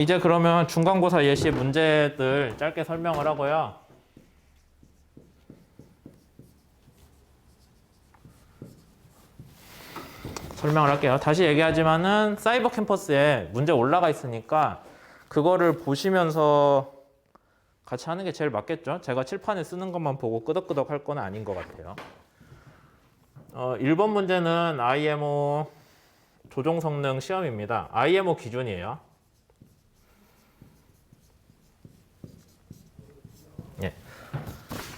이제 그러면 중간고사 예시 문제들 짧게 설명을 하고요. 설명을 할게요. 다시 얘기하지만은 사이버 캠퍼스에 문제 올라가 있으니까 그거를 보시면서 같이 하는 게 제일 맞겠죠? 제가 칠판에 쓰는 것만 보고 끄덕끄덕 할 건 아닌 것 같아요. 1번 문제는 IMO 조종 성능 시험입니다. IMO 기준이에요. 예.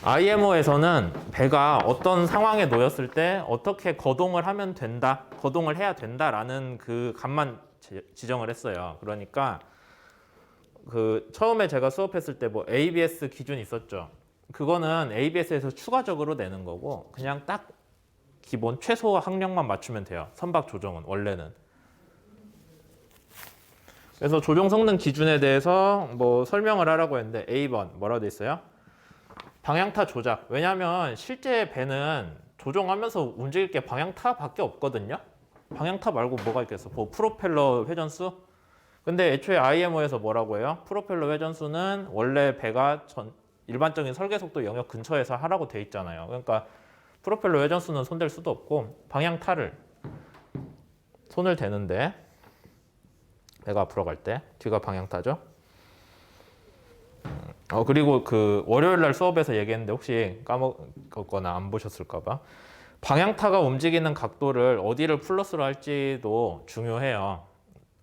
IMO에서는 배가 어떤 상황에 놓였을 때 어떻게 거동을 하면 된다, 거동을 해야 된다라는 그 값만 지정을 했어요. 그러니까 그 처음에 제가 수업했을 때 뭐 ABS 기준 있었죠. 그거는 ABS에서 추가적으로 내는 거고 그냥 딱 기본 최소 학력만 맞추면 돼요. 선박 조정은 원래는. 그래서 조종 성능 기준에 대해서 뭐 설명을 하라고 했는데 A번 뭐라고 돼 있어요? 방향타 조작. 왜냐하면 실제 배는 조종하면서 움직일 게 방향타밖에 없거든요. 방향타 말고 뭐가 있겠어? 뭐 프로펠러 회전수? 근데 애초에 IMO에서 뭐라고 해요? 프로펠러 회전수는 원래 배가 일반적인 설계 속도 영역 근처에서 하라고 돼 있잖아요. 그러니까 프로펠러 회전수는 손댈 수도 없고 방향타를 손을 대는데 배가 앞으로 갈 때 뒤가 방향타죠. 그리고 그 월요일 날 수업에서 얘기했는데 혹시 까먹었거나 안 보셨을까봐 방향타가 움직이는 각도를 어디를 플러스로 할지도 중요해요.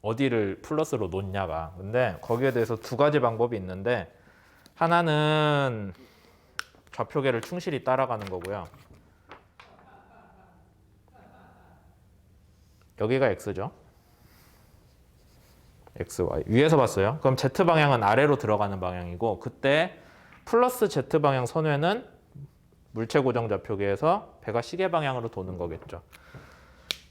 어디를 플러스로 놓냐가. 근데 거기에 대해서 두 가지 방법이 있는데 하나는 좌표계를 충실히 따라가는 거고요. 여기가 X죠. X, Y. 위에서 봤어요. 그럼 Z 방향은 아래로 들어가는 방향이고 그때 플러스 Z 방향 선회는 물체 고정 좌표계에서 배가 시계 방향으로 도는 거겠죠.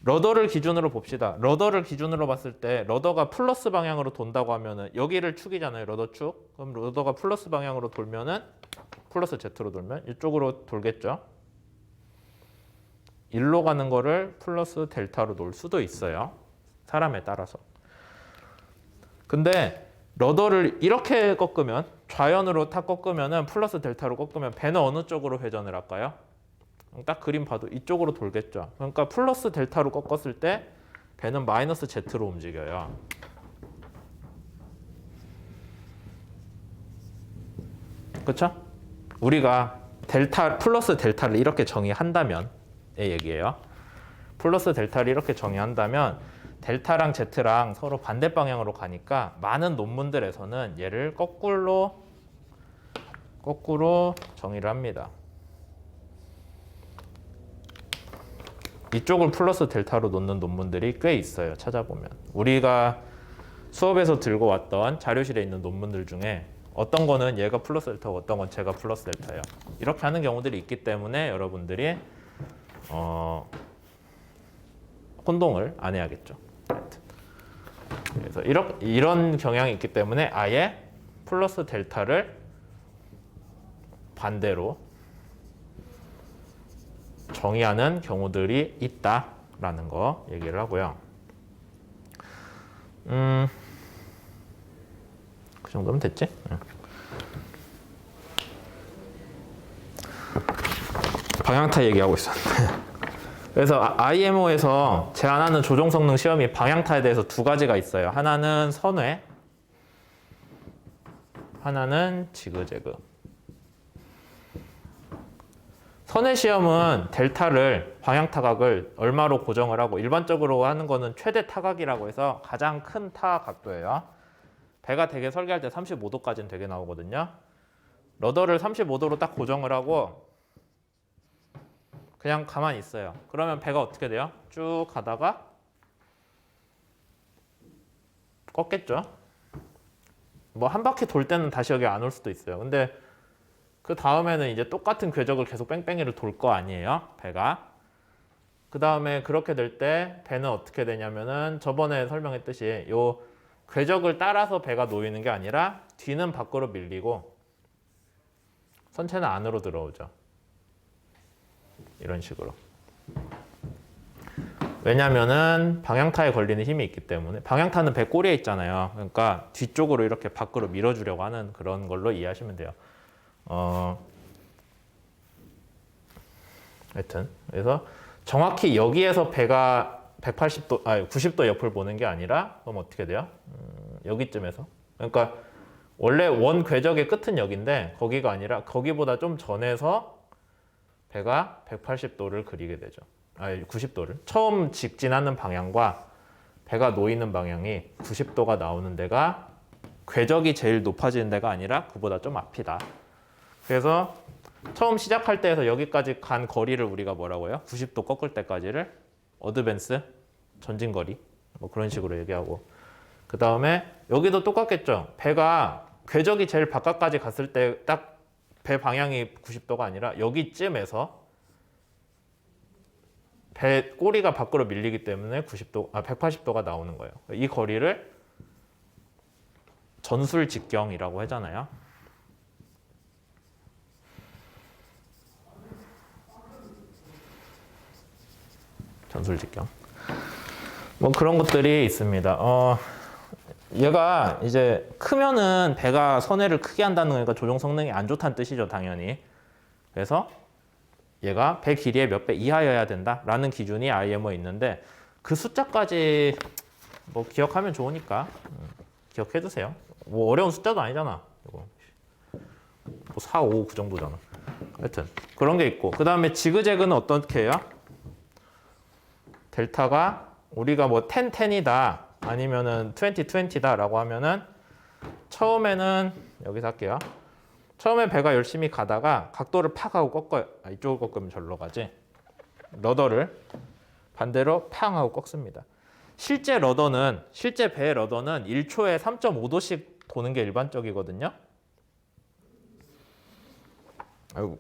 러더를 기준으로 봅시다. 러더를 기준으로 봤을 때 러더가 플러스 방향으로 돈다고 하면은 여기를 축이잖아요. 러더 축. 그럼 러더가 플러스 방향으로 돌면은 플러스 Z로 돌면 이쪽으로 돌겠죠. 일로 가는 거를 플러스 델타로 놓을 수도 있어요. 사람에 따라서. 근데 러더를 이렇게 꺾으면 좌연으로 탁 꺾으면은 플러스 델타로 꺾으면 배는 어느 쪽으로 회전을 할까요? 딱 그림 봐도 이쪽으로 돌겠죠. 그러니까 플러스 델타로 꺾었을 때 배는 마이너스 Z로 움직여요. 그렇죠? 우리가 플러스 델타를 이렇게 정의한다면 의 얘기예요. 플러스 델타를 이렇게 정의한다면 델타랑 Z랑 서로 반대 방향으로 가니까 많은 논문들에서는 얘를 거꾸로 정의를 합니다. 이쪽을 플러스 델타로 놓는 논문들이 꽤 있어요. 찾아보면. 우리가 수업에서 들고 왔던 자료실에 있는 논문들 중에 어떤 거는 얘가 플러스 델타고 어떤 건 제가 플러스 델타예요. 이렇게 하는 경우들이 있기 때문에 여러분들이 혼동을 안 해야겠죠. 그래서 이런 경향이 있기 때문에 아예 플러스 델타를 반대로 정의하는 경우들이 있다라는 거 얘기를 하고요. 그 정도면 됐지? 방향타 얘기하고 있었는데 그래서 IMO에서 제안하는 조종 성능 시험이 방향타에 대해서 두 가지가 있어요. 하나는 선회, 하나는 지그재그. 선회 시험은 델타를 방향타각을 얼마로 고정을 하고 일반적으로 하는 거는 최대 타각이라고 해서 가장 큰 타 각도예요. 배가 되게 설계할 때 35도까지는 되게 나오거든요. 러더를 35도로 딱 고정을 하고 그냥 가만히 있어요. 그러면 배가 어떻게 돼요? 쭉 가다가 꺾겠죠. 뭐 한 바퀴 돌 때는 다시 여기 안 올 수도 있어요. 근데 그 다음에는 이제 똑같은 궤적을 계속 뺑뺑이를 돌 거 아니에요, 배가. 그 다음에 그렇게 될 때 배는 어떻게 되냐면은 저번에 설명했듯이 요 궤적을 따라서 배가 놓이는 게 아니라 뒤는 밖으로 밀리고 선체는 안으로 들어오죠. 이런 식으로. 왜냐면은 방향타에 걸리는 힘이 있기 때문에. 방향타는 배 꼬리에 있잖아요. 그러니까 뒤쪽으로 이렇게 밖으로 밀어주려고 하는 그런 걸로 이해하시면 돼요. 하여튼 그래서 정확히 여기에서 배가 180도, 90도 옆을 보는 게 아니라 그럼 어떻게 돼요? 여기쯤에서. 그러니까 원래 원 궤적의 끝은 여기인데 거기가 아니라 거기보다 좀 전에서 배가 180도를 그리게 되죠. 90도를. 처음 직진하는 방향과 배가 놓이는 방향이 90도가 나오는 데가 궤적이 제일 높아지는 데가 아니라 그보다 좀 앞이다. 그래서 처음 시작할 때에서 여기까지 간 거리를 우리가 뭐라고 해요? 90도 꺾을 때까지를 어드밴스, 전진거리 뭐 그런 식으로 얘기하고, 그 다음에 여기도 똑같겠죠. 배가 궤적이 제일 바깥까지 갔을 때 딱 배 방향이 90도가 아니라 여기쯤에서 배 꼬리가 밖으로 밀리기 때문에 180도가 나오는 거예요. 이 거리를 전술직경이라고 하잖아요. 전술직경. 뭐 그런 것들이 있습니다. 얘가 이제 크면은 배가 선회를 크게 한다는 거니까 조종 성능이 안 좋다는 뜻이죠, 당연히. 그래서 얘가 배 길이의 몇 배 이하여야 된다라는 기준이 IMO에 있는데 그 숫자까지 뭐 기억하면 좋으니까 기억해 두세요. 뭐 어려운 숫자도 아니잖아. 이거 뭐 4, 5 그 정도잖아. 하여튼 그런 게 있고, 그 다음에 지그재그는 어떻게 해요? 델타가 우리가 뭐 10, 10이다 아니면은 20, 20다 라고 하면은 처음에는 여기서 할게요. 처음에 배가 열심히 가다가 각도를 팍 하고 꺾어요. 이쪽을 꺾으면 절로 가지. 러더를 반대로 팡 하고 꺾습니다. 실제 배의 러더는 1초에 3.5도씩 도는 게 일반적이거든요.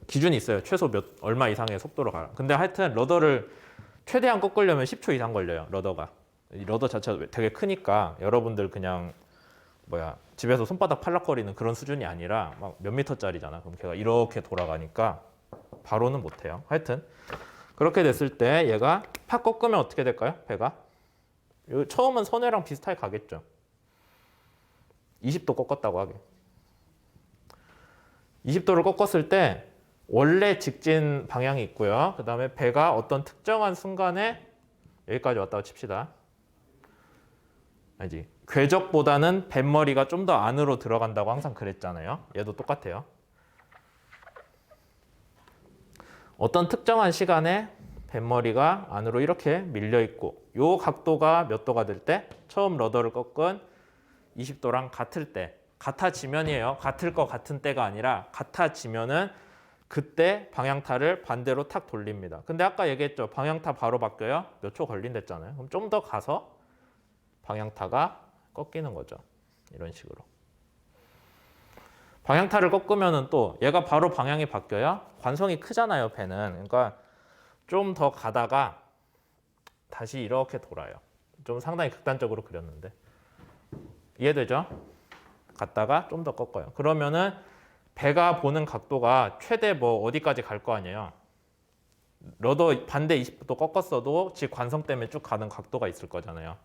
기준이 있어요. 최소 얼마 이상의 속도로 가라. 근데 하여튼 러더를 최대한 꺾으려면 10초 이상 걸려요. 러더가. 이 러더 자체가 되게 크니까 여러분들 그냥 집에서 손바닥 팔락거리는 그런 수준이 아니라 막 몇 미터짜리잖아. 그럼 걔가 이렇게 돌아가니까 바로는 못해요. 하여튼 그렇게 됐을 때 얘가 팍 꺾으면 어떻게 될까요? 배가 처음은 선회랑 비슷하게 가겠죠. 20도 꺾었다고 하게. 20도를 꺾었을 때 원래 직진 방향이 있고요. 그 다음에 배가 어떤 특정한 순간에 여기까지 왔다고 칩시다. 알지? 궤적보다는 뱃머리가 좀 더 안으로 들어간다고 항상 그랬잖아요. 얘도 똑같아요. 어떤 특정한 시간에 뱃머리가 안으로 이렇게 밀려 있고 요 각도가 몇 도가 될 때? 처음 러더를 꺾은 20도랑 같을 때, 같아지면이에요. 같을 것 같은 때가 아니라 같아지면은 그때 방향타를 반대로 탁 돌립니다. 근데 아까 얘기했죠. 방향타 바로 바뀌어요. 몇 초 걸린댔잖아요. 그럼 좀 더 가서 방향타가 꺾이는 거죠. 이런 식으로. 방향타를 꺾으면은 또 얘가 바로 방향이 바뀌어요. 관성이 크잖아요, 배는. 그러니까 좀 더 가다가 다시 이렇게 돌아요. 좀 상당히 극단적으로 그렸는데. 이해되죠? 갔다가 좀 더 꺾어요. 그러면은 배가 보는 각도가 최대 뭐 어디까지 갈 거 아니에요. 러더 반대 20도 꺾었어도 지 관성 때문에 쭉 가는 각도가 있을 거잖아요.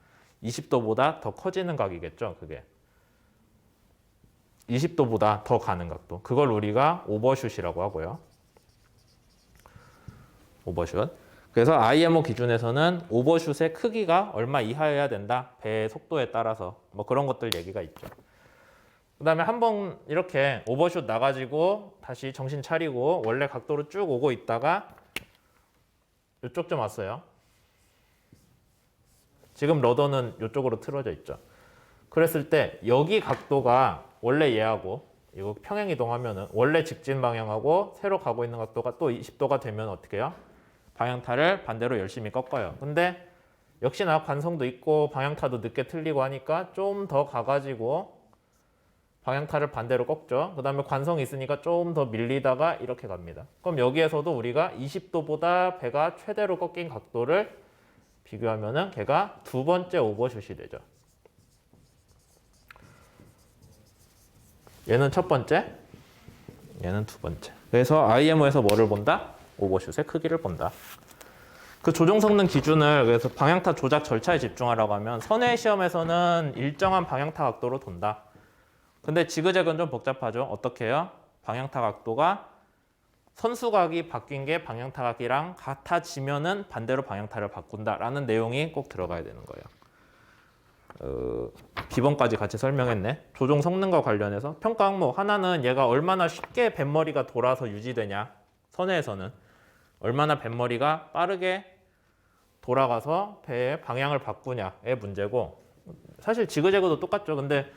20도보다 더 커지는 각이겠죠, 그게. 20도보다 더 가는 각도. 그걸 우리가 오버슛이라고 하고요. 오버슛. 그래서 IMO 기준에서는 오버슛의 크기가 얼마 이하여야 된다. 배의 속도에 따라서. 뭐 그런 것들 얘기가 있죠. 그 다음에 한번 이렇게 오버슛 나가지고 다시 정신 차리고 원래 각도로 쭉 오고 있다가 이쪽 좀 왔어요. 지금 러더는 이쪽으로 틀어져 있죠. 그랬을 때 여기 각도가 원래 얘하고 이거 평행 이동하면은 원래 직진 방향하고 새로 가고 있는 각도가 또 20도가 되면 어떻게 해요? 방향타를 반대로 열심히 꺾어요. 근데 역시나 관성도 있고 방향타도 늦게 틀리고 하니까 좀 더 가가지고 방향타를 반대로 꺾죠. 그 다음에 관성이 있으니까 좀 더 밀리다가 이렇게 갑니다. 그럼 여기에서도 우리가 20도보다 배가 최대로 꺾인 각도를 비교하면은 걔가 두 번째 오버슛이 되죠. 얘는 첫 번째, 얘는 두 번째. 그래서 IMO에서 뭐를 본다? 오버슛의 크기를 본다. 그 조종 성능 기준을 그래서 방향타 조작 절차에 집중하라고 하면 선행 시험에서는 일정한 방향타 각도로 돈다. 근데 지그재그는 좀 복잡하죠. 어떻게 해요? 방향타 각도가 선수각이 바뀐 게 방향타각이랑 같아지면은 반대로 방향타를 바꾼다라는 내용이 꼭 들어가야 되는 거예요. 비번까지 같이 설명했네. 조종 성능과 관련해서 평가 항목 하나는 얘가 얼마나 쉽게 뱃머리가 돌아서 유지되냐. 선회에서는 얼마나 뱃머리가 빠르게 돌아가서 배의 방향을 바꾸냐의 문제고, 사실 지그재그도 똑같죠. 근데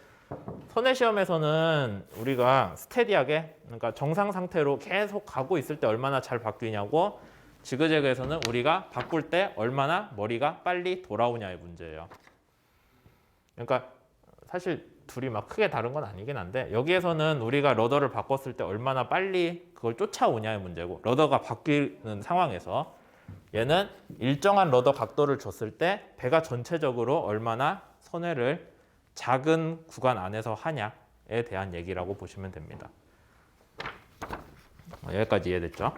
선행 시험에서는 우리가 스테디하게, 그러니까 정상 상태로 계속 가고 있을 때 얼마나 잘 바뀌냐고, 지그재그에서는 우리가 바꿀 때 얼마나 머리가 빨리 돌아오냐의 문제예요. 그러니까 사실 둘이 막 크게 다른 건 아니긴 한데, 여기에서는 우리가 러더를 바꿨을 때 얼마나 빨리 그걸 쫓아오냐의 문제고, 러더가 바뀌는 상황에서 얘는 일정한 러더 각도를 줬을 때 배가 전체적으로 얼마나 선회를 작은 구간 안에서 하냐에 대한 얘기라고 보시면 됩니다. 여기까지 이해됐죠?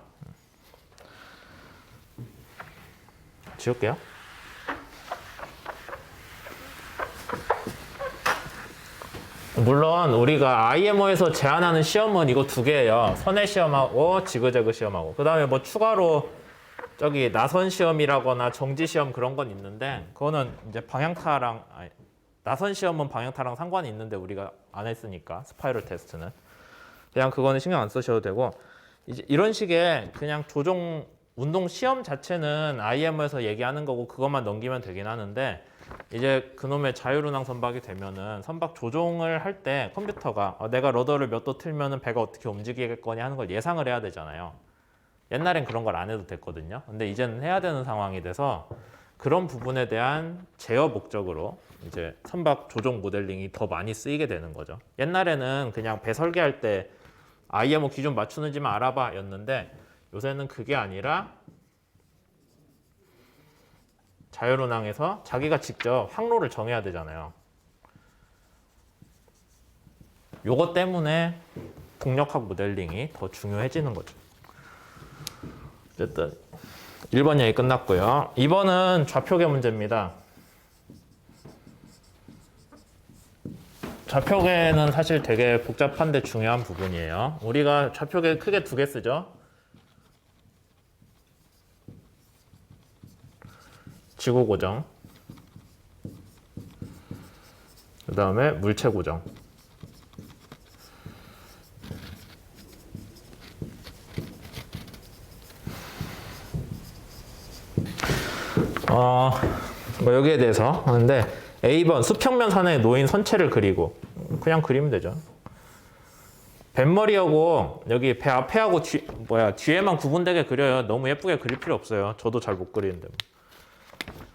지울게요. 물론 우리가 IMO에서 제안하는 시험은 이거 두 개예요. 선회 시험하고 지그재그 시험하고. 그 다음에 뭐 추가로 저기 나선 시험이라거나 정지 시험 그런 건 있는데, 그거는 이제 방향타랑, 아니, 나선 시험은 방향타랑 상관이 있는데 우리가 안 했으니까 스파이럴 테스트는 그냥 그거는 신경 안 쓰셔도 되고, 이제 이런 식의 그냥 조종 운동 시험 자체는 IMO에서 얘기하는 거고 그것만 넘기면 되긴 하는데, 이제 그놈의 자율운항 선박이 되면은 선박 조종을 할 때 컴퓨터가 내가 러더를 몇 도 틀면은 배가 어떻게 움직이겠거니 하는 걸 예상을 해야 되잖아요. 옛날엔 그런 걸 안 해도 됐거든요. 근데 이제는 해야 되는 상황이 돼서 그런 부분에 대한 제어 목적으로 이제 선박 조종 모델링이 더 많이 쓰이게 되는 거죠. 옛날에는 그냥 배 설계할 때 IMO 기준 맞추는지만 알아봐 였는데, 요새는 그게 아니라 자율운항에서 자기가 직접 항로를 정해야 되잖아요. 요것 때문에 동력학 모델링이 더 중요해지는 거죠. 어쨌든 1번 얘기 끝났고요. 2번은 좌표계 문제입니다. 좌표계는 사실 되게 복잡한데 중요한 부분이에요. 우리가 좌표계 크게 두 개 쓰죠. 지구 고정, 그 다음에 물체 고정. 뭐 여기에 대해서 하는데, A번 수평면 산에 놓인 선체를 그리고, 그냥 그리면 되죠. 뱃머리하고 여기 배 앞에하고 뒤에만 구분되게 그려요. 너무 예쁘게 그릴 필요 없어요. 저도 잘 못 그리는데.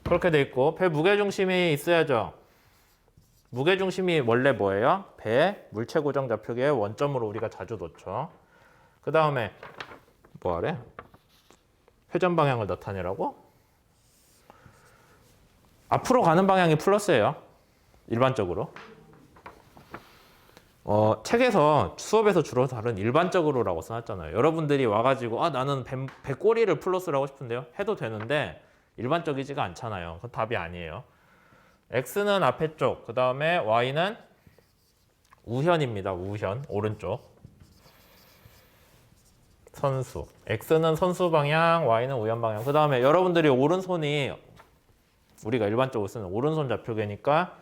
그렇게 돼 있고, 배 무게중심이 있어야죠. 무게중심이 원래 뭐예요? 배 물체 고정 좌표계의 원점으로 우리가 자주 놓죠. 그 다음에 뭐 하래? 회전 방향을 나타내라고? 앞으로 가는 방향이 플러스예요. 일반적으로. 책에서 수업에서 주로 다룬 일반적으로라고 써놨잖아요. 여러분들이 와가지고 나는 배 꼬리를 플러스라고 싶은데요. 해도 되는데 일반적이지가 않잖아요. 그건 답이 아니에요. X는 앞에 쪽, 그 다음에 Y는 우현입니다. 우현, 오른쪽. 선수. X는 선수 방향, Y는 우현 방향. 그 다음에 여러분들이 오른손이 우리가 일반적으로 쓰는 오른손 좌표계니까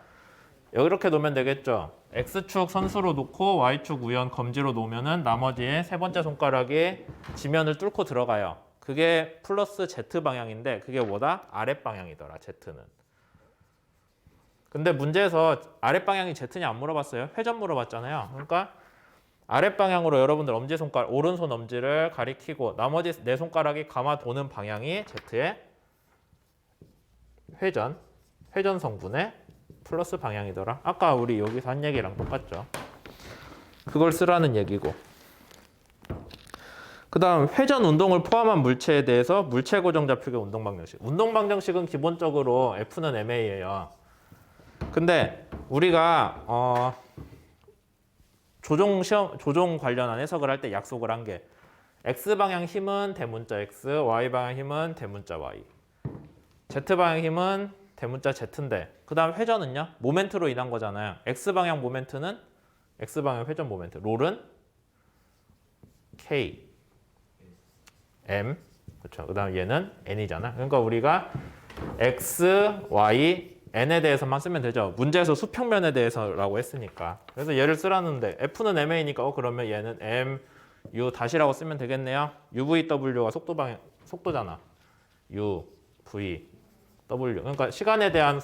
이렇게 놓으면 되겠죠. X축 선수로 놓고 Y축 우현 검지로 놓으면은 나머지의 세 번째 손가락이 지면을 뚫고 들어가요. 그게 플러스 Z 방향인데 그게 뭐다? 아랫 방향이더라, Z는. 근데 문제에서 아랫 방향이 Z냐 안 물어봤어요. 회전 물어봤잖아요. 그러니까 아랫 방향으로 여러분들 엄지손가락, 오른손 엄지를 가리키고 나머지 네 손가락이 감아 도는 방향이 Z의 회전 성분의 플러스 방향이더라. 아까 우리 여기서 한 얘기랑 똑같죠. 그걸 쓰라는 얘기고. 그 다음 회전 운동을 포함한 물체에 대해서 물체 고정 좌표계 운동 방정식. 운동 방정식은 기본적으로 F는 MA예요. 근데 우리가 조종 관련한 해석을 할 때 약속을 한 게 X 방향 힘은 대문자 X, Y 방향 힘은 대문자 Y. Z방향 힘은 대문자 Z인데 그 다음 회전은요? 모멘트로 인한 거잖아요. X방향 모멘트는 X방향 회전 모멘트. 롤은 K, M. 그렇죠. 그 다음 얘는 N이잖아. 그러니까 우리가 X, Y, N에 대해서만 쓰면 되죠. 문제에서 수평면에 대해서라고 했으니까. 그래서 얘를 쓰라는데 F는 MA니까 그러면 얘는 M, U 다시라고 쓰면 되겠네요. UVW가 속도잖아. U, V, W. 그러니까 시간에 대한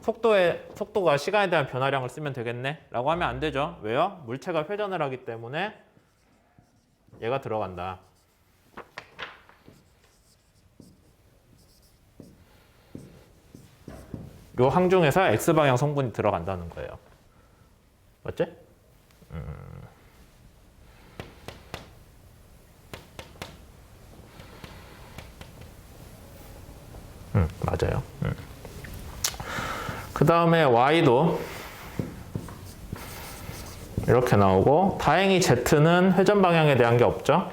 속도가 시간에 대한 변화량을 쓰면 되겠네? 라고 하면 안 되죠. 왜요? 물체가 회전을 하기 때문에 얘가 들어간다. 요 항중에서 X방향 성분이 들어간다는 거예요. 맞지? 맞아요. 그 다음에 Y도 이렇게 나오고 다행히 Z는 회전 방향에 대한 게 없죠.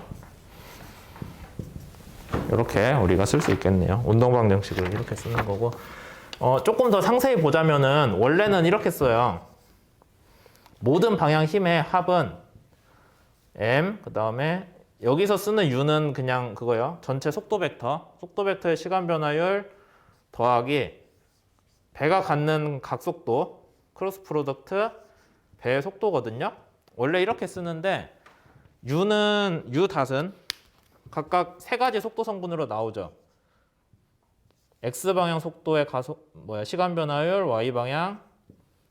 이렇게 우리가 쓸 수 있겠네요. 운동 방정식을 이렇게 쓰는 거고 조금 더 상세히 보자면은 원래는 이렇게 써요. 모든 방향 힘의 합은 M 그 다음에 여기서 쓰는 U는 그냥 그거요. 전체 속도 벡터의 시간 변화율 더하기 배가 갖는 각속도 크로스 프로덕트 배의 속도거든요. 원래 이렇게 쓰는데 U 닷은 각각 세 가지 속도 성분으로 나오죠. X 방향 속도의 시간 변화율, Y 방향,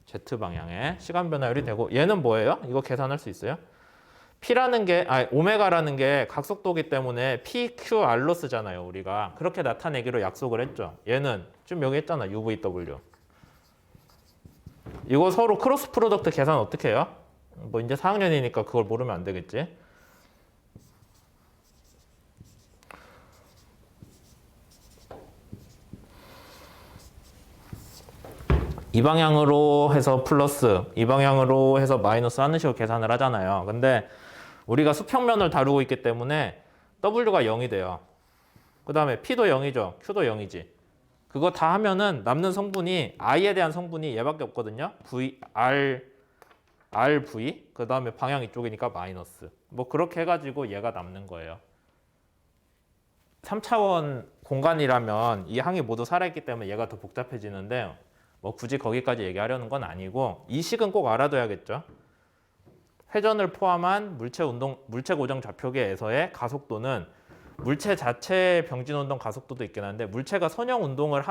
Z 방향의 시간 변화율이 되고 얘는 뭐예요? 이거 계산할 수 있어요? 오메가라는 게 각속도기 때문에 PQR로 쓰잖아요, 우리가. 그렇게 나타내기로 약속을 했죠. 얘는 지금 여기 했잖아, UVW. 이거 서로 크로스 프로덕트 계산 어떻게 해요? 뭐 이제 4학년이니까 그걸 모르면 안 되겠지. 이 방향으로 해서 플러스, 이 방향으로 해서 마이너스 하는 식으로 계산을 하잖아요. 근데 우리가 수평면을 다루고 있기 때문에 W가 0이 돼요. 그 다음에 P도 0이죠. Q도 0이지. 그거 다 하면은 남는 성분이 I에 대한 성분이 얘밖에 없거든요. RV. 그 다음에 방향 이쪽이니까 마이너스. 뭐 그렇게 해가지고 얘가 남는 거예요. 3차원 공간이라면 이 항이 모두 살아있기 때문에 얘가 더 복잡해지는데 뭐 굳이 거기까지 얘기하려는 건 아니고 이 식은 꼭 알아둬야겠죠. 회전을 포함한 물체 고정 좌표계에서의 가속도는 물체 자체의 병진 운동 가속도도 있긴 한데 물체가 선형 운동을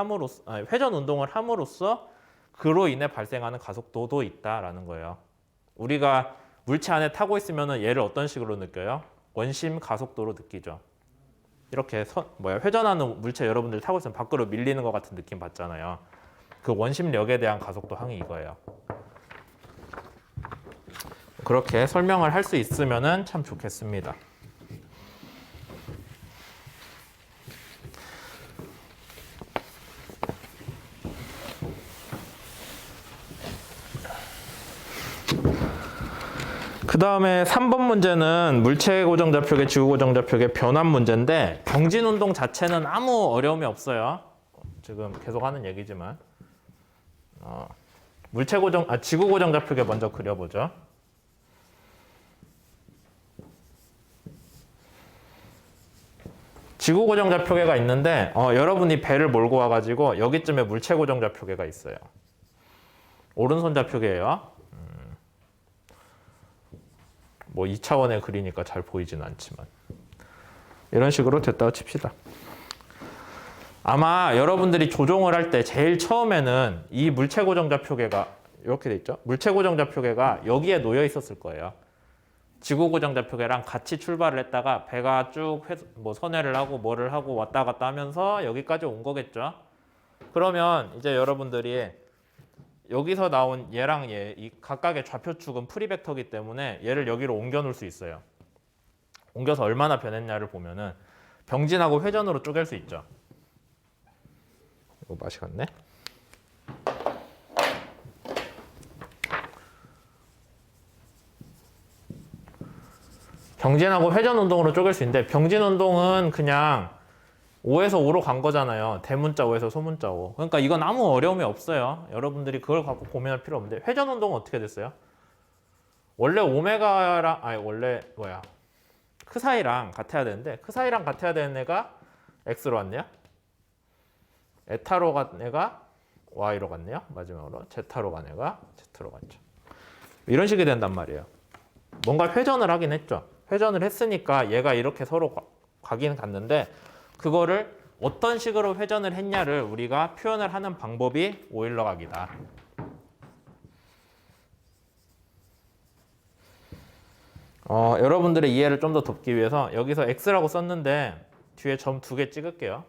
회전 운동을 함으로써 그로 인해 발생하는 가속도도 있다라는 거예요. 우리가 물체 안에 타고 있으면 얘를 어떤 식으로 느껴요? 원심 가속도로 느끼죠. 이렇게 회전하는 물체 여러분들 타고 있으면 밖으로 밀리는 것 같은 느낌 받잖아요. 그 원심력에 대한 가속도 항이 이거예요. 그렇게 설명을 할 수 있으면 참 좋겠습니다. 그 다음에 3번 문제는 물체 고정 좌표계, 지구 고정 좌표계 변환 문제인데 병진 운동 자체는 아무 어려움이 없어요. 지금 계속 하는 얘기지만 지구 고정 좌표계 먼저 그려보죠. 지구 고정 좌표계가 있는데 여러분이 배를 몰고 와가지고 여기쯤에 물체 고정 좌표계가 있어요. 오른손 좌표계예요. 뭐 2차원의 그리니까 잘 보이지는 않지만 이런 식으로 됐다고 칩시다. 아마 여러분들이 조종을 할 때 제일 처음에는 이 물체 고정 좌표계가 이렇게 돼 있죠. 물체 고정 좌표계가 여기에 놓여 있었을 거예요. 지구 고정 좌표계랑 같이 출발을 했다가 배가 쭉 선회를 하고 뭐를 하고 왔다 갔다 하면서 여기까지 온 거겠죠. 그러면 이제 여러분들이 여기서 나온 얘랑 이 각각의 좌표축은 프리벡터이기 때문에 얘를 여기로 옮겨 놓을 수 있어요. 옮겨서 얼마나 변했냐를 보면은 병진하고 회전으로 쪼갤 수 있죠. 이거 맛이 갔네. 병진하고 회전 운동으로 쪼갤 수 있는데 병진 운동은 그냥 O에서 O로 간 거잖아요. 대문자 O에서 소문자 O. 그러니까 이건 아무 어려움이 없어요. 여러분들이 그걸 갖고 고민할 필요 없는데 회전 운동은 어떻게 됐어요? 원래 오메가랑 아니 원래 뭐야 크사이랑 같아야 되는데 크사이랑 같아야 되는 애가 X로 왔네요. 에타로 간 애가 Y로 갔네요. 마지막으로 제타로 간 애가 Z로 갔죠. 이런 식이 된단 말이에요. 뭔가 회전을 하긴 했죠. 회전을 했으니까 얘가 이렇게 서로 가긴 갔는데 그거를 어떤 식으로 회전을 했냐를 우리가 표현을 하는 방법이 오일러 각이다. 여러분들의 이해를 좀 더 돕기 위해서 여기서 X라고 썼는데 뒤에 점 2개 찍을게요.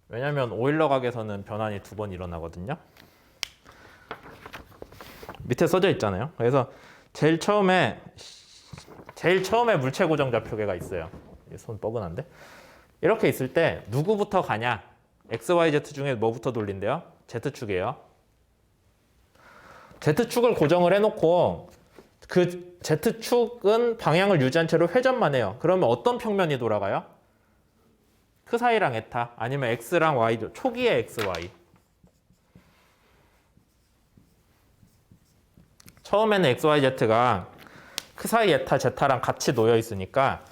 왜냐면 오일러 각에서는 변환이 2번 일어나거든요. 밑에 써져 있잖아요. 그래서 제일 처음에 물체 고정 좌표계가 있어요. 손 뻐근한데. 이렇게 있을 때 누구부터 가냐? X, Y, Z 중에 뭐부터 돌린대요? Z축이에요. Z축을 고정을 해놓고 그 Z축은 방향을 유지한 채로 회전만 해요. 그러면 어떤 평면이 돌아가요? 크사이랑 에타 아니면 X랑 Y죠. 초기의 X, Y. 처음에는 X, Y, Z가 크사이, 에타, 제타랑 같이 놓여 있으니까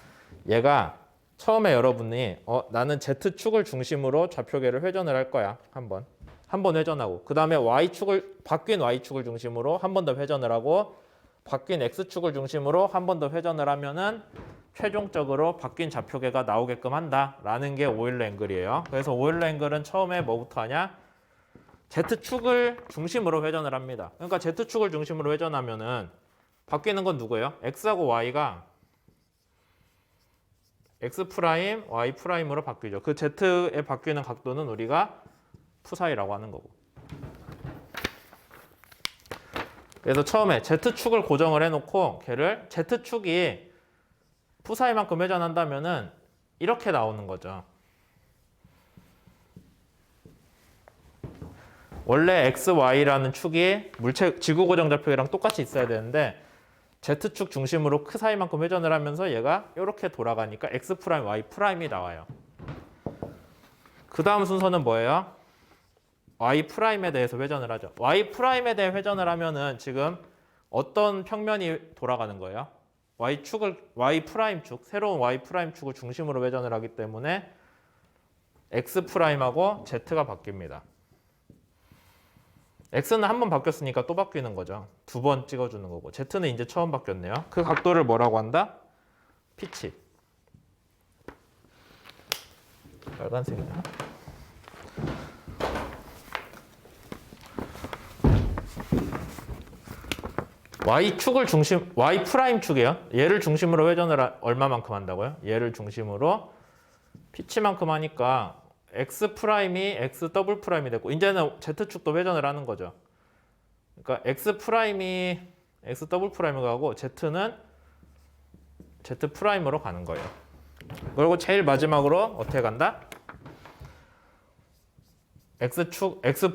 얘가 처음에 여러분이 나는 Z축을 중심으로 좌표계를 회전을 할 거야. 한 번 회전하고 그 다음에 바뀐 Y축을 중심으로 한 번 더 회전을 하고 바뀐 X축을 중심으로 한 번 더 회전을 하면은 최종적으로 바뀐 좌표계가 나오게끔 한다라는 게 오일러 앵글이에요. 그래서 오일러 앵글은 처음에 뭐부터 하냐? Z축을 중심으로 회전을 합니다. 그러니까 Z축을 중심으로 회전하면은 바뀌는 건 누구예요? X하고 Y가 X 프라임, Y 프라임으로 바뀌죠. 그 Z에 바뀌는 각도는 우리가 푸사이라고 하는 거고. 그래서 처음에 Z축을 고정을 해놓고 걔를 Z축이 푸사이만큼 회전한다면은 이렇게 나오는 거죠. 원래 X, Y라는 축이 지구 고정 좌표계랑 똑같이 있어야 되는데 Z축 중심으로 크사이만큼 회전을 하면서 얘가 이렇게 돌아가니까 X 프라임, Y 프라임이 나와요. 그 다음 순서는 뭐예요? Y 프라임에 대해서 회전을 하죠. Y 프라임에 대해 회전을 하면은 지금 어떤 평면이 돌아가는 거예요? Y 프라임 축, 새로운 Y 프라임 축을 중심으로 회전을 하기 때문에 X 프라임하고 Z가 바뀝니다. X는 한 번 바뀌었으니까 또 바뀌는 거죠. 2번 찍어주는 거고 Z는 이제 처음 바뀌었네요. 그 각도를 뭐라고 한다? 피치. 빨간색이네. Y 프라임 축이에요. 얘를 중심으로 회전을 얼마만큼 한다고요? 얘를 중심으로 피치만큼 하니까 X 프라임이 X 더블 프라임이 됐고 이제는 Z축도 회전을 하는 거죠. 그러니까 X 프라임이 X 더블 프라임으로 가고 Z는 Z 프라임으로 가는 거예요. 그리고 제일 마지막으로 어떻게 간다? X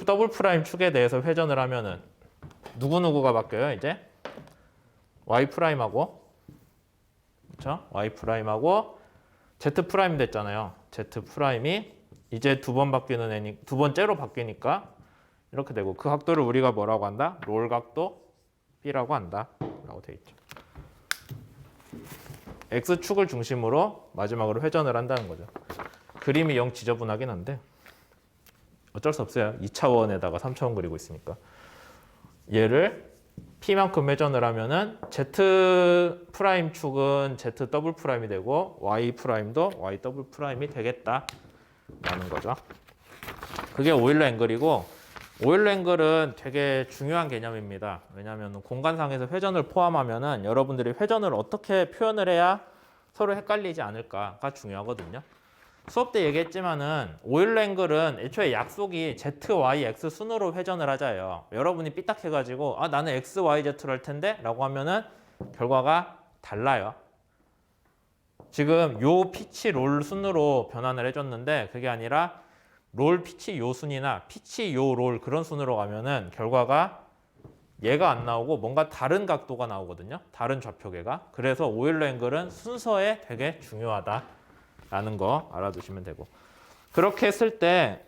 더블 프라임 축에 대해서 회전을 하면은 누구누구가 바뀌어요, 이제? Y 프라임하고 그렇죠? Y 프라임하고 Z 프라임 됐잖아요. Z 프라임이 이제 2번 바뀌는 애니 2번째로 바뀌니까 이렇게 되고 그 각도를 우리가 뭐라고 한다? 롤 각도 B라고 한다. 라고 돼 있죠. X축을 중심으로 마지막으로 회전을 한다는 거죠. 그림이 영 지저분하긴 한데 어쩔 수 없어요. 2차원에다가 3차원 그리고 있으니까. 얘를 P만큼 회전을 하면은 Z 프라임 축은 Z 더블 프라임이 되고 Y 프라임도 Y 더블 프라임이 되겠다 라는 거죠. 그게 오일러 앵글이고 오일러 앵글은 되게 중요한 개념입니다. 왜냐하면 공간상에서 회전을 포함하면은 여러분들이 회전을 어떻게 표현을 해야 서로 헷갈리지 않을까가 중요하거든요. 수업 때 얘기했지만은 오일러 앵글은 애초에 약속이 Z, Y, X 순으로 회전을 하자예요. 여러분이 삐딱해가지고 나는 X, Y, Z를 할 텐데 라고 하면은 결과가 달라요. 지금 요 피치 롤 순으로 변환을 해줬는데 그게 아니라 롤 피치 요 순이나 피치 요 롤 그런 순으로 가면은 결과가 얘가 안 나오고 뭔가 다른 각도가 나오거든요. 다른 좌표계가. 그래서 오일러 앵글은 순서에 되게 중요하다. 라는 거 알아두시면 되고. 그렇게 했을 때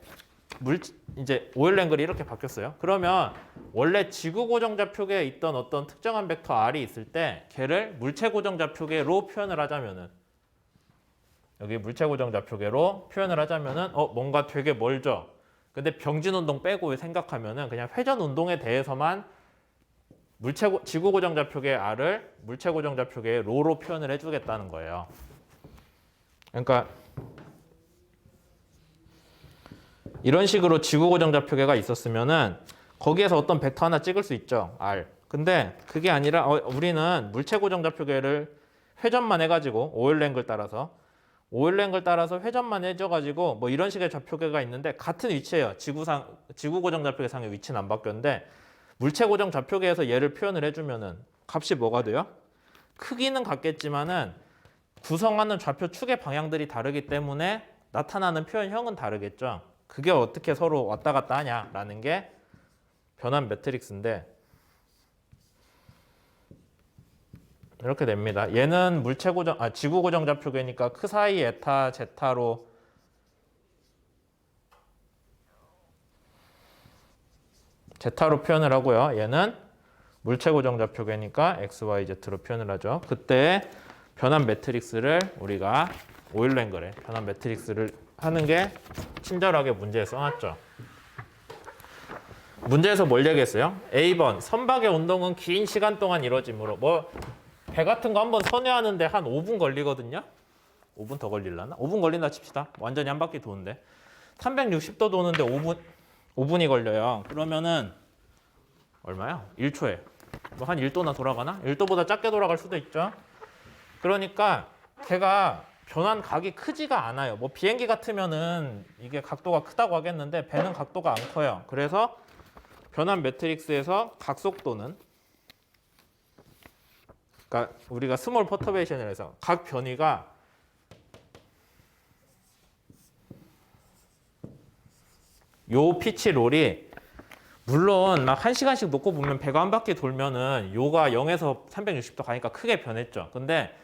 이제 오일랭글이 이렇게 바뀌었어요. 그러면 원래 지구 고정좌표계에 있던 어떤 특정한 벡터 R이 있을 때 걔를 물체 고정좌표계로 표현을 하자면은 여기 물체 고정좌표계로 표현을 하자면은 뭔가 되게 멀죠. 근데 병진 운동 빼고 생각하면은 그냥 회전 운동에 대해서만 지구 고정좌표계 R을 물체 고정좌표계의 로로 표현을 해주겠다는 거예요. 그러니까 이런 식으로 지구 고정좌표계가 있었으면은 거기에서 어떤 벡터 하나 찍을 수 있죠. R. 근데 그게 아니라 우리는 물체 고정좌표계를 회전만 해가지고 오일랭글 따라서 회전만 해줘가지고 뭐 이런 식의 좌표계가 있는데 같은 위치예요. 지구 고정좌표계 상의 위치는 안 바뀌었는데 물체 고정좌표계에서 얘를 표현을 해주면은 값이 뭐가 돼요? 크기는 같겠지만은 구성하는 좌표 축의 방향들이 다르기 때문에 나타나는 표현형은 다르겠죠. 그게 어떻게 서로 왔다 갔다 하냐라는 게 변환 매트릭스인데 이렇게 됩니다. 얘는 지구 고정 좌표계니까 크사이 에타 제타로 표현을 하고요. 얘는 물체 고정 좌표계니까 XYZ로 표현을 하죠. 그때 변환 매트릭스를 우리가 오일랭글의 변환 매트릭스를 하는 게 친절하게 문제에 써놨죠. 문제에서 뭘 얘기했어요? A번 선박의 운동은 긴 시간 동안 이루어지므로 배 같은 거 한번 선회하는데 한 5분 걸리거든요. 5분 더 걸릴라나? 5분 걸린다 칩시다. 완전히 한 바퀴 도는데 360도 도는데 5분이 걸려요. 그러면은 얼마야? 1초에 뭐 한 1도나 돌아가나? 1도보다 작게 돌아갈 수도 있죠. 그러니까 걔가 변환 각이 크지가 않아요. 뭐 비행기 같으면은 이게 각도가 크다고 하겠는데 배는 각도가 안 커요. 그래서 변환 매트릭스에서 각 속도는 그러니까 우리가 스몰 퍼터베이션을 해서 각 변위가 요 피치 롤이 물론 막 1시간씩 놓고 보면 배가 한 바퀴 돌면은 요가 0에서 360도 가니까 크게 변했죠. 근데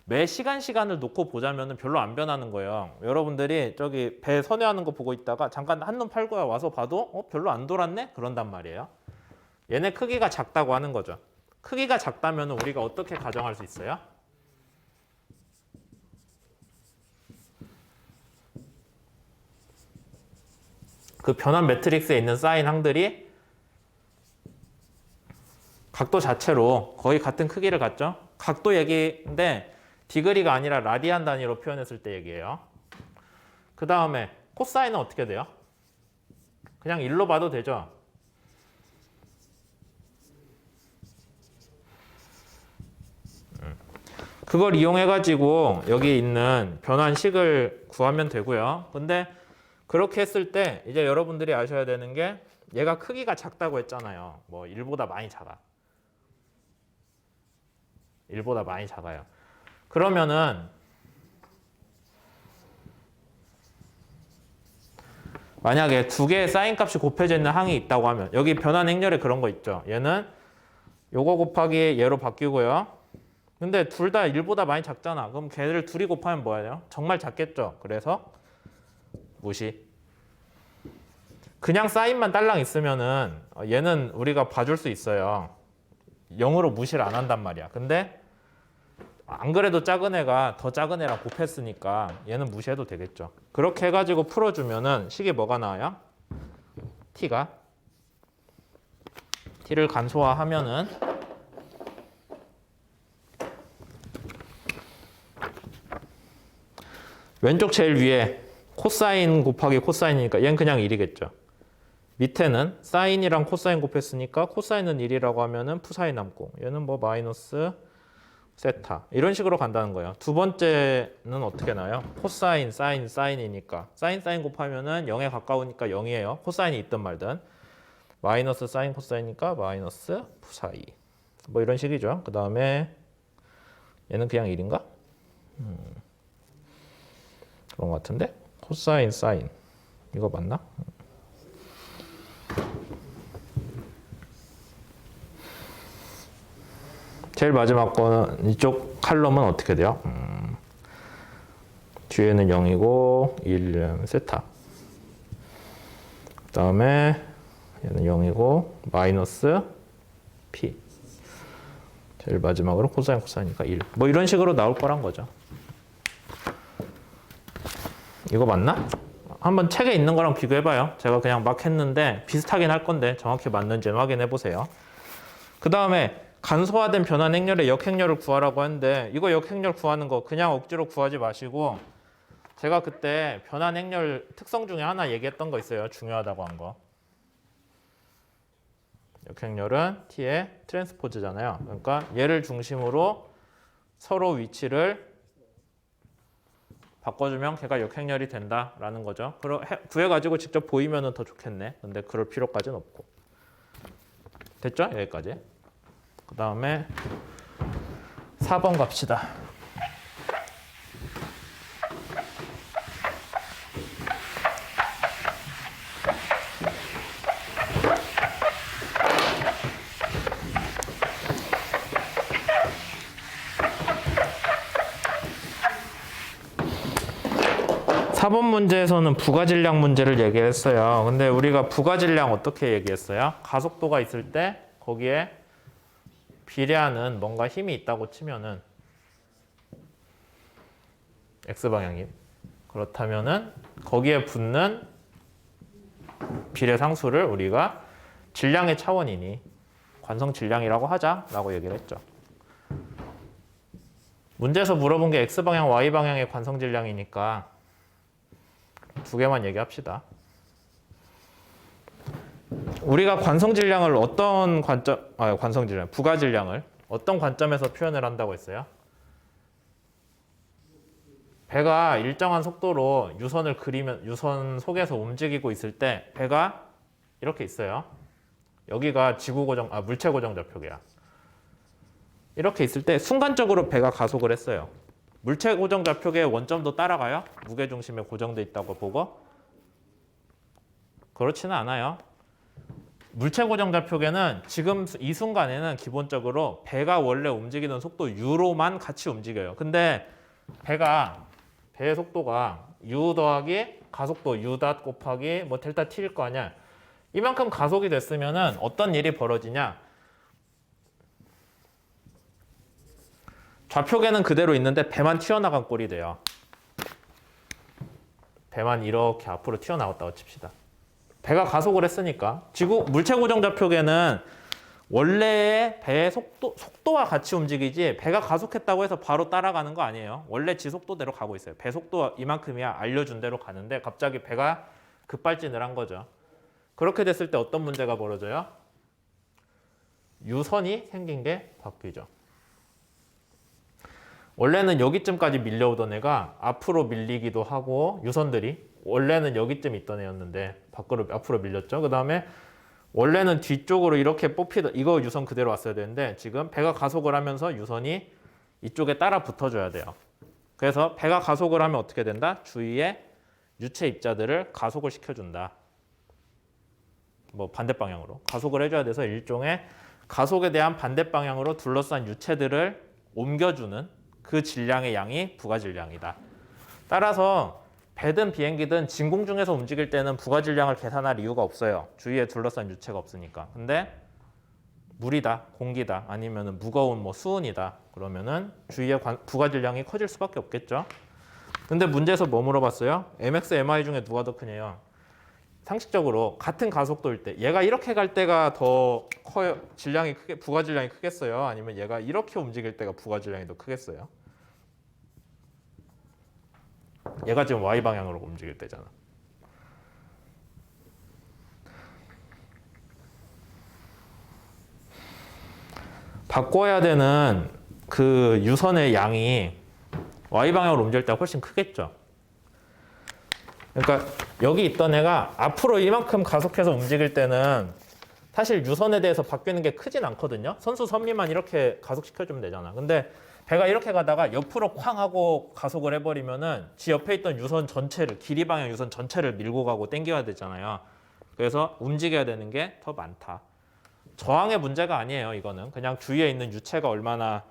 매 시간을 놓고 보자면은 별로 안 변하는 거예요. 여러분들이 저기 배 선회하는 거 보고 있다가 잠깐 한눈 팔고야 와서 봐도 별로 안 돌았네? 그런단 말이에요. 얘네 크기가 작다고 하는 거죠. 크기가 작다면 우리가 어떻게 가정할 수 있어요? 그 변환 매트릭스에 있는 사인 항들이 각도 자체로 거의 같은 크기를 갖죠. 각도 얘기인데 디그리가 아니라 라디안 단위로 표현했을 때 얘기예요. 그 다음에 코사인은 어떻게 돼요? 그냥 1로 봐도 되죠. 그걸 이용해가지고 여기 있는 변환식을 구하면 되고요. 근데 그렇게 했을 때 이제 여러분들이 아셔야 되는 게 얘가 크기가 작다고 했잖아요. 뭐 1보다 많이 작아. 1보다 많이 작아요. 그러면은 만약에 두 개의 사인 값이 곱해져 있는 항이 있다고 하면 여기 변환 행렬에 그런 거 있죠. 얘는 요거 곱하기 얘로 바뀌고요. 근데 둘 다 1보다 많이 작잖아. 그럼 걔를 둘이 곱하면 뭐예요? 정말 작겠죠. 그래서 무시. 그냥 사인만 딸랑 있으면은 얘는 우리가 봐줄 수 있어요. 0으로 무시를 안 한단 말이야. 근데 안 그래도 작은 애가 더 작은 애랑 곱했으니까 얘는 무시해도 되겠죠. 그렇게 해가지고 풀어주면은 식이 뭐가 나와요? t를 간소화하면은 왼쪽 제일 위에 코사인 곱하기 코사인이니까 얘는 그냥 1이겠죠. 밑에는 사인이랑 코사인 곱했으니까 코사인은 1이라고 하면은 푸사인 남고 얘는 뭐 마이너스 세타 이런 식으로 간다는 거예요. 두 번째는 어떻게 나와요? 코사인, 사인, 사인이니까 사인 곱하면은 0에 가까우니까 0이에요. 코사인이 있든 말든 마이너스 사인 코사인이니까 마이너스 푸사이 뭐 이런 식이죠. 그 다음에 얘는 그냥 1인가? 그런 것 같은데 코사인, 사인 이거 맞나? 제일 마지막 거는 이쪽 칼럼은 어떻게 돼요? 뒤에는 0이고 1 세타. 그 다음에 얘는 0이고 마이너스 p. 제일 마지막으로 코사인 코사인이니까 1. 뭐 이런 식으로 나올 거란 거죠. 이거 맞나? 한번 책에 있는 거랑 비교해봐요. 제가 그냥 막 했는데 비슷하긴 할 건데 정확히 맞는지는 확인해 보세요. 그 다음에 간소화된 변환 행렬의 역행렬을 구하라고 했는데 이거 역행렬 구하는 거 그냥 억지로 구하지 마시고 제가 그때 변환 행렬 특성 중에 하나 얘기했던 거 있어요. 중요하다고 한 거. 역행렬은 t의 트랜스포즈잖아요. 그러니까 얘를 중심으로 서로 위치를 바꿔주면 걔가 역행렬이 된다라는 거죠. 구해가지고 직접 보이면 더 좋겠네. 근데 그럴 필요까지는 없고. 됐죠? 여기까지. 그 다음에 4번 갑시다. 사번 문제에서는 부가질량 문제를 얘기했어요. 근데 우리가 부가질량 어떻게 얘기했어요? 가속도가 있을 때 거기에 비례하는 뭔가 힘이 있다고 치면은 x방향이 그렇다면은 거기에 붙는 비례 상수를 우리가 질량의 차원이니 관성 질량이라고 하자라고 얘기를 했죠. 문제에서 물어본 게 x방향, y방향의 관성 질량이니까 두 개만 얘기합시다. 우리가 관성 질량을 어떤 관성 질량, 부가 질량을 어떤 관점에서 표현을 한다고 했어요? 배가 일정한 속도로 유선을 그리면 유선 속에서 움직이고 있을 때 배가 이렇게 있어요. 여기가 물체 고정 좌표계야. 이렇게 있을 때 순간적으로 배가 가속을 했어요. 물체 고정 좌표계의 원점도 따라가요? 무게 중심에 고정돼 있다고 보고? 그렇지는 않아요. 물체 고정 좌표계는 지금 이 순간에는 기본적으로 배가 원래 움직이는 속도 u로만 같이 움직여요. 근데 배의 속도가 u 더하기 가속도 u 닷 곱하기 뭐 델타 t일 거 아니야. 이만큼 가속이 됐으면은 어떤 일이 벌어지냐? 좌표계는 그대로 있는데 배만 튀어나간 꼴이 돼요. 배만 이렇게 앞으로 튀어나왔다고 칩시다. 배가 가속을 했으니까 물체 고정 좌표계는 원래의 배의 속도와 같이 움직이지 배가 가속했다고 해서 바로 따라가는 거 아니에요. 원래 지 속도대로 가고 있어요. 배 속도 이만큼이야 알려준 대로 가는데 갑자기 배가 급발진을 한 거죠. 그렇게 됐을 때 어떤 문제가 벌어져요? 유선이 생긴 게 바뀌죠. 원래는 여기쯤까지 밀려오던 애가 앞으로 밀리기도 하고 유선들이 원래는 여기쯤 있던 애였는데 앞으로 밀렸죠. 그 다음에 원래는 뒤쪽으로 이렇게 뽑히던 이거 유선 그대로 왔어야 되는데 지금 배가 가속을 하면서 유선이 이쪽에 따라 붙어줘야 돼요. 그래서 배가 가속을 하면 어떻게 된다? 주위에 유체 입자들을 가속을 시켜준다. 뭐 반대 방향으로 가속을 해줘야 돼서 일종의 가속에 대한 반대 방향으로 둘러싼 유체들을 옮겨주는 그 질량의 양이 부가 질량이다. 따라서 배든 비행기든 진공 중에서 움직일 때는 부가 질량을 계산할 이유가 없어요. 주위에 둘러싼 유체가 없으니까. 근데 물이다, 공기다, 아니면 무거운 수은이다. 그러면은 주위에 부가 질량이 커질 수밖에 없겠죠. 근데 문제에서 뭐 물어봤어요? mx, mi 중에 누가 더 크냐요? 상식적으로 같은 가속도일 때 얘가 이렇게 갈 때가 더 커요. 부가 질량이 크겠어요? 아니면 얘가 이렇게 움직일 때가 부가 질량이 더 크겠어요? 얘가 지금 y 방향으로 움직일 때잖아. 바꿔야 되는 그 유선의 양이 y 방향으로 움직일 때가 훨씬 크겠죠. 그러니까 여기 있던 애가 앞으로 이만큼 가속해서 움직일 때는 사실 유선에 대해서 바뀌는 게 크진 않거든요. 선수 선미만 이렇게 가속시켜주면 되잖아. 근데 배가 이렇게 가다가 옆으로 쾅 하고 가속을 해버리면은 지 옆에 있던 유선 전체를, 길이 방향 유선 전체를 밀고 가고 당겨야 되잖아요. 그래서 움직여야 되는 게 더 많다. 저항의 문제가 아니에요. 이거는 그냥 주위에 있는 유체가 얼마나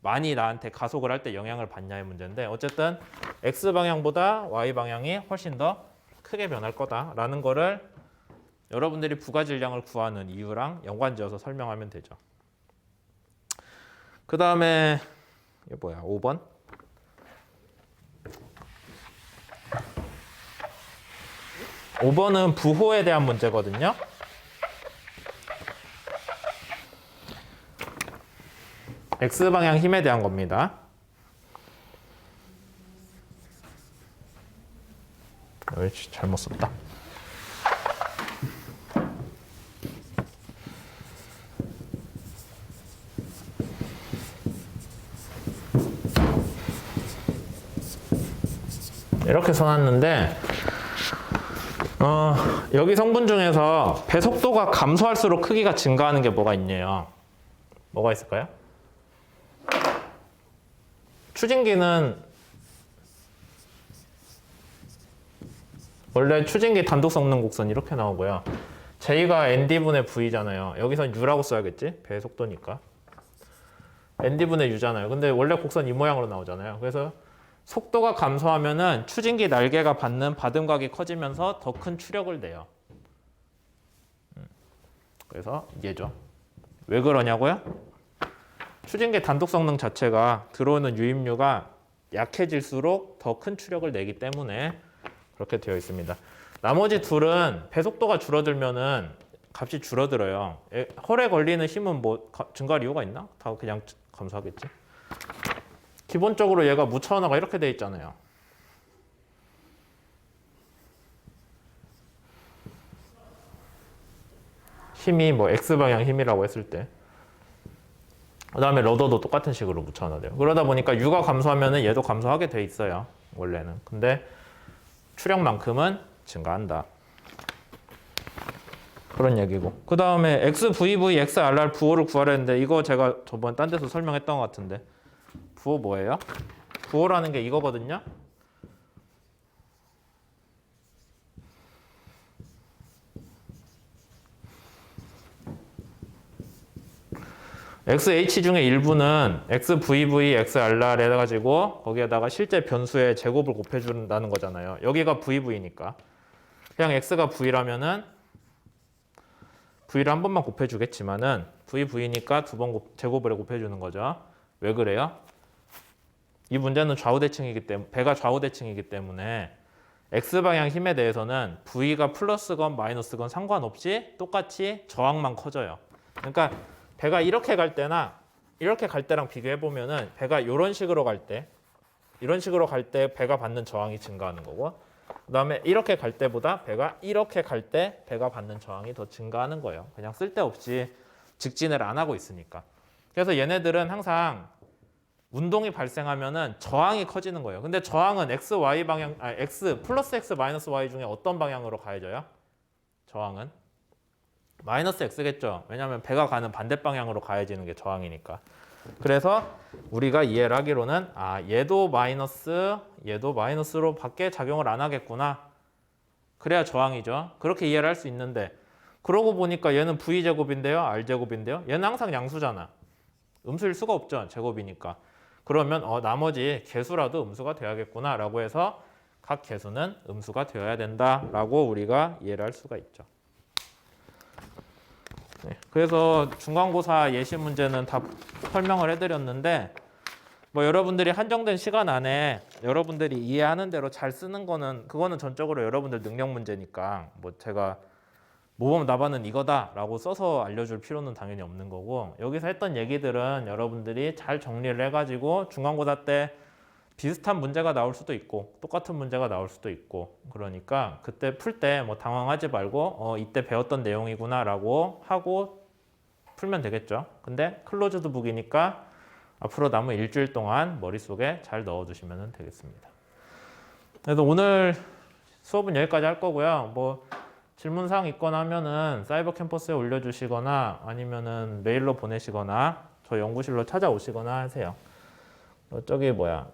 많이 나한테 가속을 할 때 영향을 받냐의 문제인데 어쨌든 X 방향보다 Y 방향이 훨씬 더 크게 변할 거다라는 거를 여러분들이 부가질량을 구하는 이유랑 연관지어서 설명하면 되죠. 그 다음에 이게 뭐야? 5번. (5번은) 부호에 대한 문제거든요. X방향 힘에 대한 겁니다. 옳지, 잘못 썼다. 이렇게 써놨는데 여기 성분 중에서 배속도가 감소할수록 크기가 증가하는 게 뭐가 있네요. 뭐가 있을까요? 추진기는 원래 추진기 단독 섞는 곡선 이렇게 나오고요. J가 ND분의 V잖아요. 여기선 U라고 써야겠지? 배속도니까. ND분의 U잖아요. 근데 원래 곡선 이 모양으로 나오잖아요. 그래서 속도가 감소하면은 추진기 날개가 받는 받음각이 커지면서 더 큰 추력을 내요. 그래서 얘죠. 왜 그러냐고요? 추진기 단독 성능 자체가 들어오는 유입류가 약해질수록 더 큰 추력을 내기 때문에 그렇게 되어 있습니다. 나머지 둘은 배속도가 줄어들면은 값이 줄어들어요. 헐에 걸리는 힘은 뭐 증가할 이유가 있나? 다 그냥 감소하겠지. 기본적으로 얘가 무차원화가 이렇게 돼 있잖아요. 힘이 뭐 X방향 힘이라고 했을 때. 그 다음에 러더도 똑같은 식으로 무차원화돼요. 그러다 보니까 U가 감소하면 얘도 감소하게 돼 있어요. 원래는. 근데 추력만큼은 증가한다. 그런 얘기고. 그 다음에 XVV, XRR 부호를 구하려 했는데 이거 제가 저번 딴 데서 설명했던 것 같은데 부호 뭐예요? 부호라는 게 이거거든요. XH 중에 일부는 XVV, XRR 해가지고 거기에다가 실제 변수의 제곱을 곱해준다는 거잖아요. 여기가 VV니까. 그냥 X가 V라면은 V를 한 번만 곱해주겠지만은 VV니까 두 번 제곱을 곱해주는 거죠. 왜 그래요? 이 문제는 좌우대칭이기 때문에 배가 좌우대칭이기 때문에 X방향 힘에 대해서는 V가 플러스건 마이너스건 상관없이 똑같이 저항만 커져요. 그러니까 배가 이렇게 갈 때나 이렇게 갈 때랑 비교해 보면은 배가 이런 식으로 갈 때, 이런 식으로 갈 때 배가 받는 저항이 증가하는 거고, 그다음에 이렇게 갈 때보다 배가 이렇게 갈 때 배가 받는 저항이 더 증가하는 거예요. 그냥 쓸데없이 직진을 안 하고 있으니까. 그래서 얘네들은 항상 운동이 발생하면은 저항이 커지는 거예요. 근데 저항은 X, Y 방향, X 플러스 X 마이너스 Y 중에 어떤 방향으로 가해져요? 저항은 마이너스 X겠죠. 왜냐하면 배가 가는 반대 방향으로 가해지는 게 저항이니까. 그래서 우리가 이해를 하기로는 얘도 마이너스, 얘도 마이너스로 밖에 작용을 안 하겠구나. 그래야 저항이죠. 그렇게 이해를 할 수 있는데 그러고 보니까 얘는 V제곱인데요, R제곱인데요. 얘는 항상 양수잖아. 음수일 수가 없죠. 제곱이니까. 그러면 나머지 개수라도 음수가 돼야겠구나 라고 해서 각 개수는 음수가 되어야 된다라고 우리가 이해를 할 수가 있죠. 네, 그래서 중간고사 예시 문제는 다 설명을 해드렸는데 뭐 여러분들이 한정된 시간 안에 여러분들이 이해하는 대로 잘 쓰는 거는 그거는 전적으로 여러분들 능력 문제니까 뭐 제가 모범 답안은 이거다라고 써서 알려줄 필요는 당연히 없는 거고 여기서 했던 얘기들은 여러분들이 잘 정리를 해가지고 중간고사 때 비슷한 문제가 나올 수도 있고 똑같은 문제가 나올 수도 있고 그러니까 그때 풀 때 뭐 당황하지 말고 이때 배웠던 내용이구나 라고 하고 풀면 되겠죠. 근데 클로즈드 북이니까 앞으로 남은 일주일 동안 머릿속에 잘 넣어두시면 되겠습니다. 그래서 오늘 수업은 여기까지 할 거고요. 뭐 질문사항 있거나 하면은 사이버 캠퍼스에 올려주시거나 아니면은 메일로 보내시거나 저 연구실로 찾아오시거나 하세요. 저기 뭐야